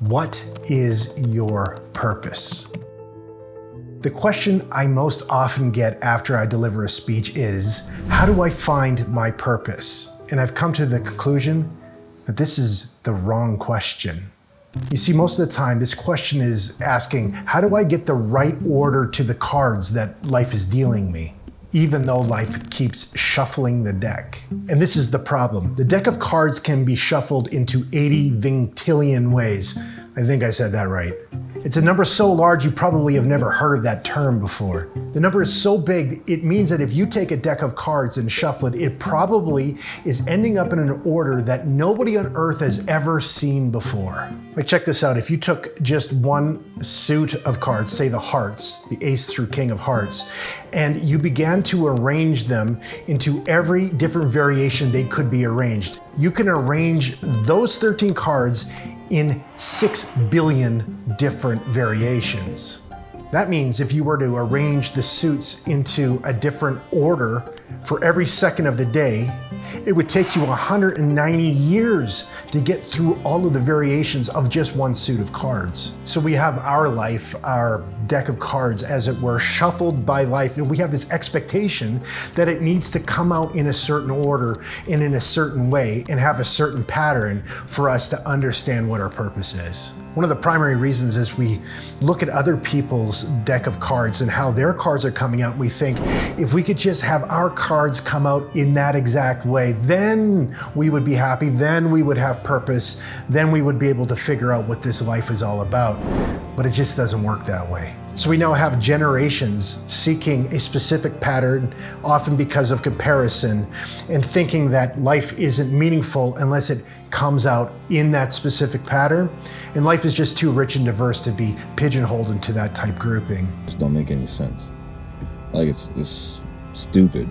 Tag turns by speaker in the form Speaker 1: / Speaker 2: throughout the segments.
Speaker 1: What is your purpose? The question I most often get after I deliver a speech is, how do I find my purpose? And I've come to the conclusion that this is the wrong question. You see, most of the time, this question is asking, how do I get the right order to the cards that life is dealing me, even though life keeps shuffling the deck? And this is the problem. The deck of cards can be shuffled into 80 vintillion ways. I think I said that right. It's a number so large you probably have never heard of that term before. The number is so big, it means that if you take a deck of cards and shuffle it, it probably is ending up in an order that nobody on earth has ever seen before. Like, check this out. If you took just one suit of cards, say the hearts, the ace through king of hearts, and you began to arrange them into every different variation they could be arranged, you can arrange those 13 cards in 6 billion different variations. That means if you were to arrange the suits into a different order for every second of the day, it would take you 190 years to get through all of the variations of just one suit of cards. So we have our life, our deck of cards, as it were, shuffled by life, and we have this expectation that it needs to come out in a certain order and in a certain way and have a certain pattern for us to understand what our purpose is. One of the primary reasons is we look at other people's deck of cards and how their cards are coming out, and we think, if we could just have our cards come out in that exact way, then we would be happy, then we would have purpose, then we would be able to figure out what this life is all about. But it just doesn't work that way. So we now have generations seeking a specific pattern, often because of comparison, and thinking that life isn't meaningful unless it comes out in that specific pattern. And life is just too rich and diverse to be pigeonholed into that type grouping.
Speaker 2: It just don't make any sense. Like, it's stupid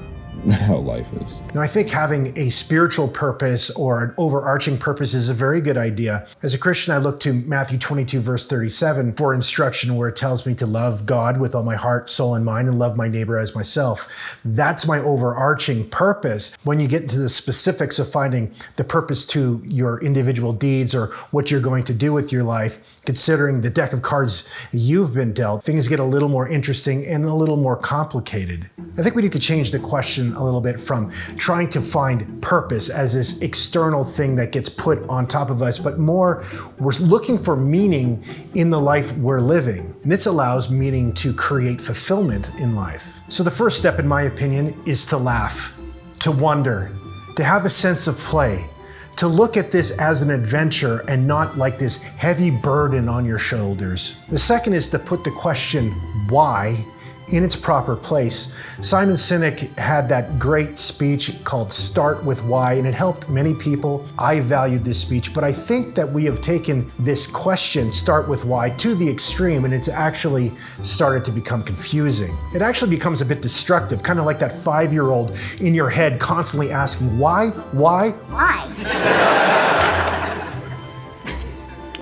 Speaker 2: how life is.
Speaker 1: Now, I think having a spiritual purpose or an overarching purpose is a very good idea. As a Christian, I look to Matthew 22, verse 37 for instruction, where it tells me to love God with all my heart, soul, and mind, and love my neighbor as myself. That's my overarching purpose. When you get into the specifics of finding the purpose to your individual deeds or what you're going to do with your life, considering the deck of cards you've been dealt, things get a little more interesting and a little more complicated. I think we need to change the question a little bit from trying to find purpose as this external thing that gets put on top of us, but more we're looking for meaning in the life we're living. And this allows meaning to create fulfillment in life. So the first step, in my opinion, is to laugh, to wonder, to have a sense of play, to look at this as an adventure and not like this heavy burden on your shoulders. The second is to put the question, why, in its proper place. Simon Sinek had that great speech called Start With Why, and it helped many people. I valued this speech, but I think that we have taken this question, Start With Why, to the extreme, and it's actually started to become confusing. It actually becomes a bit destructive, kind of like that 5-year-old in your head constantly asking, why?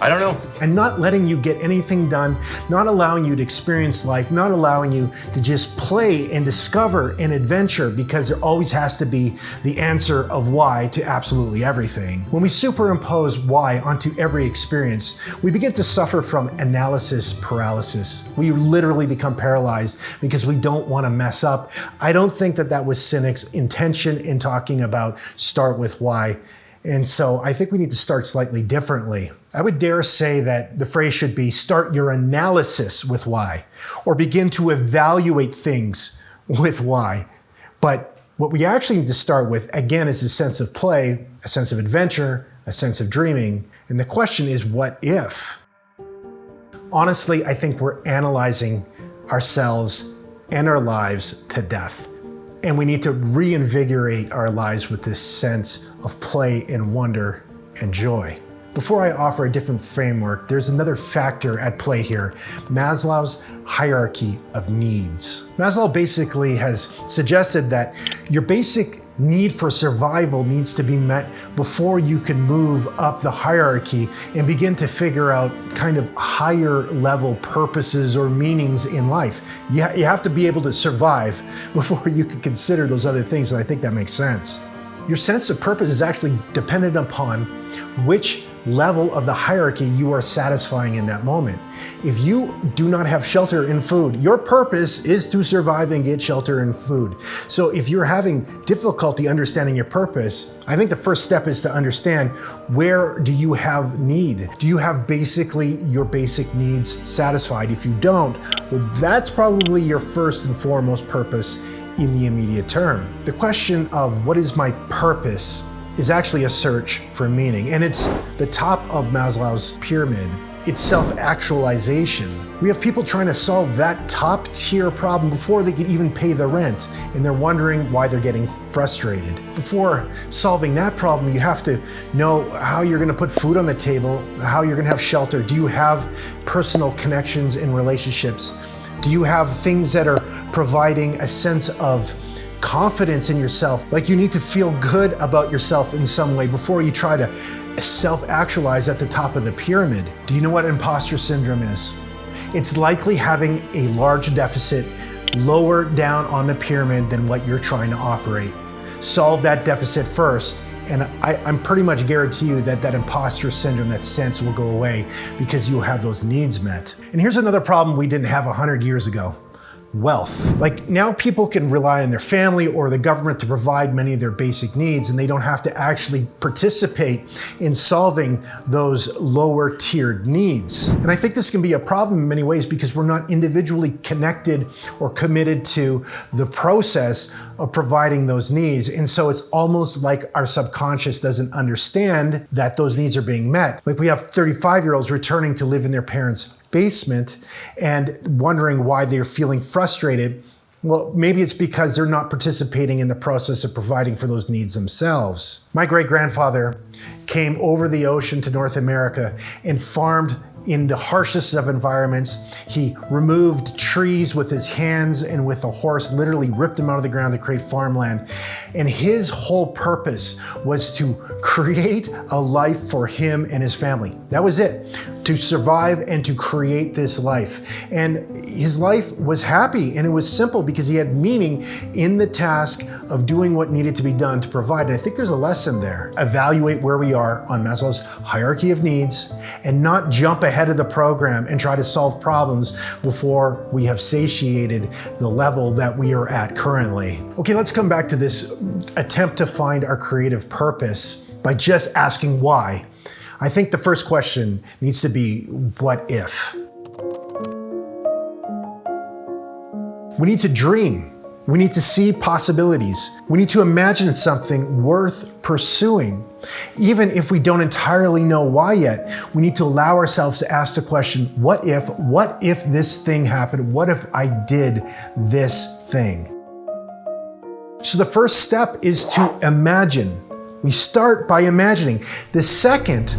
Speaker 3: I don't know.
Speaker 1: And not letting you get anything done, not allowing you to experience life, not allowing you to just play and discover and adventure, because there always has to be the answer of why to absolutely everything. When we superimpose why onto every experience, we begin to suffer from analysis paralysis. We literally become paralyzed because we don't want to mess up. I don't think that that was Sinek's intention in talking about start with why. And so I think we need to start slightly differently. I would dare say that the phrase should be start your analysis with why, or begin to evaluate things with why. But what we actually need to start with, again, is a sense of play, a sense of adventure, a sense of dreaming. And the question is, what if? Honestly, I think we're analyzing ourselves and our lives to death. And we need to reinvigorate our lives with this sense of play and wonder and joy. Before I offer a different framework, there's another factor at play here, Maslow's hierarchy of needs. Maslow basically has suggested that your basic need for survival needs to be met before you can move up the hierarchy and begin to figure out kind of higher level purposes or meanings in life. You have to be able to survive before you can consider those other things, and I think that makes sense. Your sense of purpose is actually dependent upon which level of the hierarchy you are satisfying in that moment. If you do not have shelter and food, your purpose is to survive and get shelter and food. So if you're having difficulty understanding your purpose, I think the first step is to understand, where do you have need? Do you have basically your basic needs satisfied? If you don't, well, that's probably your first and foremost purpose in the immediate term. The question of what is my purpose is actually a search for meaning, and it's the top of Maslow's pyramid. It's self-actualization. We have people trying to solve that top tier problem before they can even pay the rent, and they're wondering why they're getting frustrated. Before solving that problem, you have to know how you're gonna put food on the table, how you're gonna have shelter. Do you have personal connections and relationships? Do you have things that are providing a sense of confidence in yourself? Like, you need to feel good about yourself in some way before you try to self-actualize at the top of the pyramid. Do you know what imposter syndrome is? It's likely having a large deficit lower down on the pyramid than what you're trying to operate. Solve that deficit first, and I'm pretty much guarantee you that that imposter syndrome, that sense, will go away because you'll have those needs met. And here's another problem we didn't have 100 years ago. Wealth. Like, now people can rely on their family or the government to provide many of their basic needs, and they don't have to actually participate in solving those lower tiered needs. And I think this can be a problem in many ways because we're not individually connected or committed to the process of providing those needs. And so it's almost like our subconscious doesn't understand that those needs are being met. Like, we have 35-year-olds returning to live in their parents' basement and wondering why they're feeling frustrated. Well, maybe it's because they're not participating in the process of providing for those needs themselves. My great-grandfather came over the ocean to North America and farmed in the harshest of environments. He removed trees with his hands and with a horse, literally ripped them out of the ground to create farmland. And his whole purpose was to create a life for him and his family. That was it, to survive and to create this life. And his life was happy and it was simple because he had meaning in the task of doing what needed to be done to provide. And I think there's a lesson there. Evaluate where we are on Maslow's hierarchy of needs and not jump ahead of the program and try to solve problems before we have satiated the level that we are at currently. Okay, let's come back to this attempt to find our creative purpose by just asking why. I think the first question needs to be, what if? We need to dream. We need to see possibilities. We need to imagine something worth pursuing. Even if we don't entirely know why yet, we need to allow ourselves to ask the question, what if this thing happened? What if I did this thing? So the first step is to imagine. We start by imagining. The second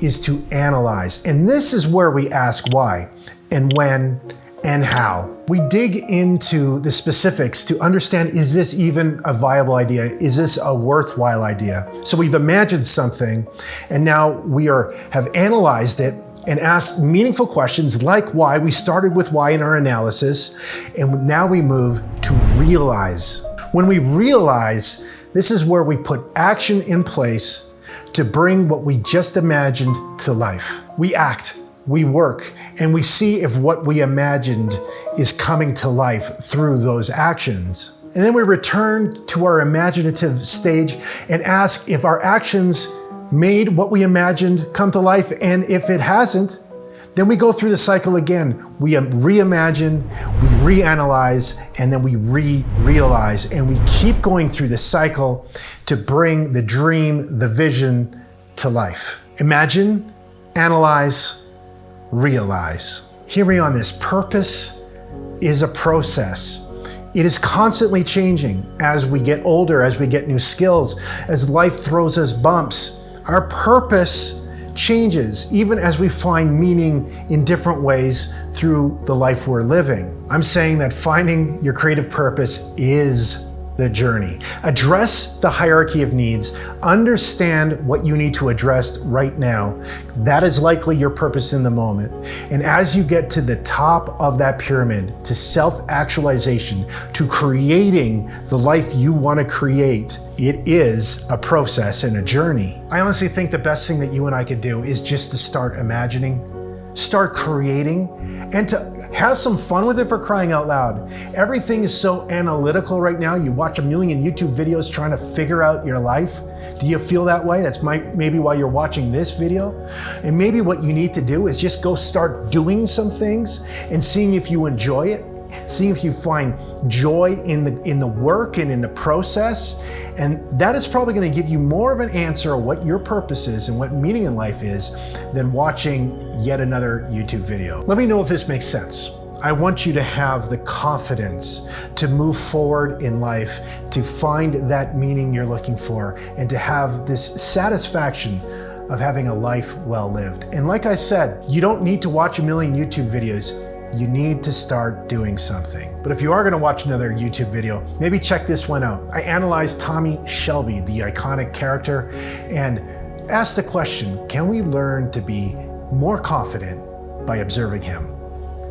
Speaker 1: is to analyze. And this is where we ask why and when and how. We dig into the specifics to understand, is this even a viable idea? Is this a worthwhile idea? So we've imagined something, and now we have analyzed it and asked meaningful questions like why. We started with why in our analysis, and now we move to realize. When we realize, this is where we put action in place to bring what we just imagined to life. We act, we work, and we see if what we imagined is coming to life through those actions. And then we return to our imaginative stage and ask if our actions made what we imagined come to life, and if it hasn't, then we go through the cycle again. We reimagine, we reanalyze, and then we realize, and we keep going through the cycle to bring the dream, the vision to life. Imagine, analyze, realize. Hear me on this. Purpose is a process. It is constantly changing as we get older, as we get new skills, as life throws us bumps. Our purpose changes even as we find meaning in different ways through the life we're living. I'm saying that finding your creative purpose is the journey. Address the hierarchy of needs. Understand what you need to address right now. That is likely your purpose in the moment. And as you get to the top of that pyramid, to self-actualization, to creating the life you want to create, It is a process and a journey. I honestly think the best thing that you and I could do is just to start imagining, start creating, and to have some fun with it, for crying out loud. Everything is so analytical right now. You watch a million YouTube videos trying to figure out your life. Do you feel that way? That's maybe why you're watching this video. And maybe what you need to do is just go start doing some things and seeing if you enjoy it, seeing if you find joy in the work and in the process. And that is probably going to give you more of an answer of what your purpose is and what meaning in life is than watching yet another YouTube video. Let me know if this makes sense. I want you to have the confidence to move forward in life, to find that meaning you're looking for, and to have this satisfaction of having a life well lived. And like I said, you don't need to watch a million YouTube videos. You need to start doing something. But if you are going to watch another YouTube video, maybe check this one out. I analyzed Tommy Shelby, the iconic character, and asked the question, can we learn to be more confident by observing him?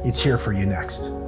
Speaker 1: It's here for you next.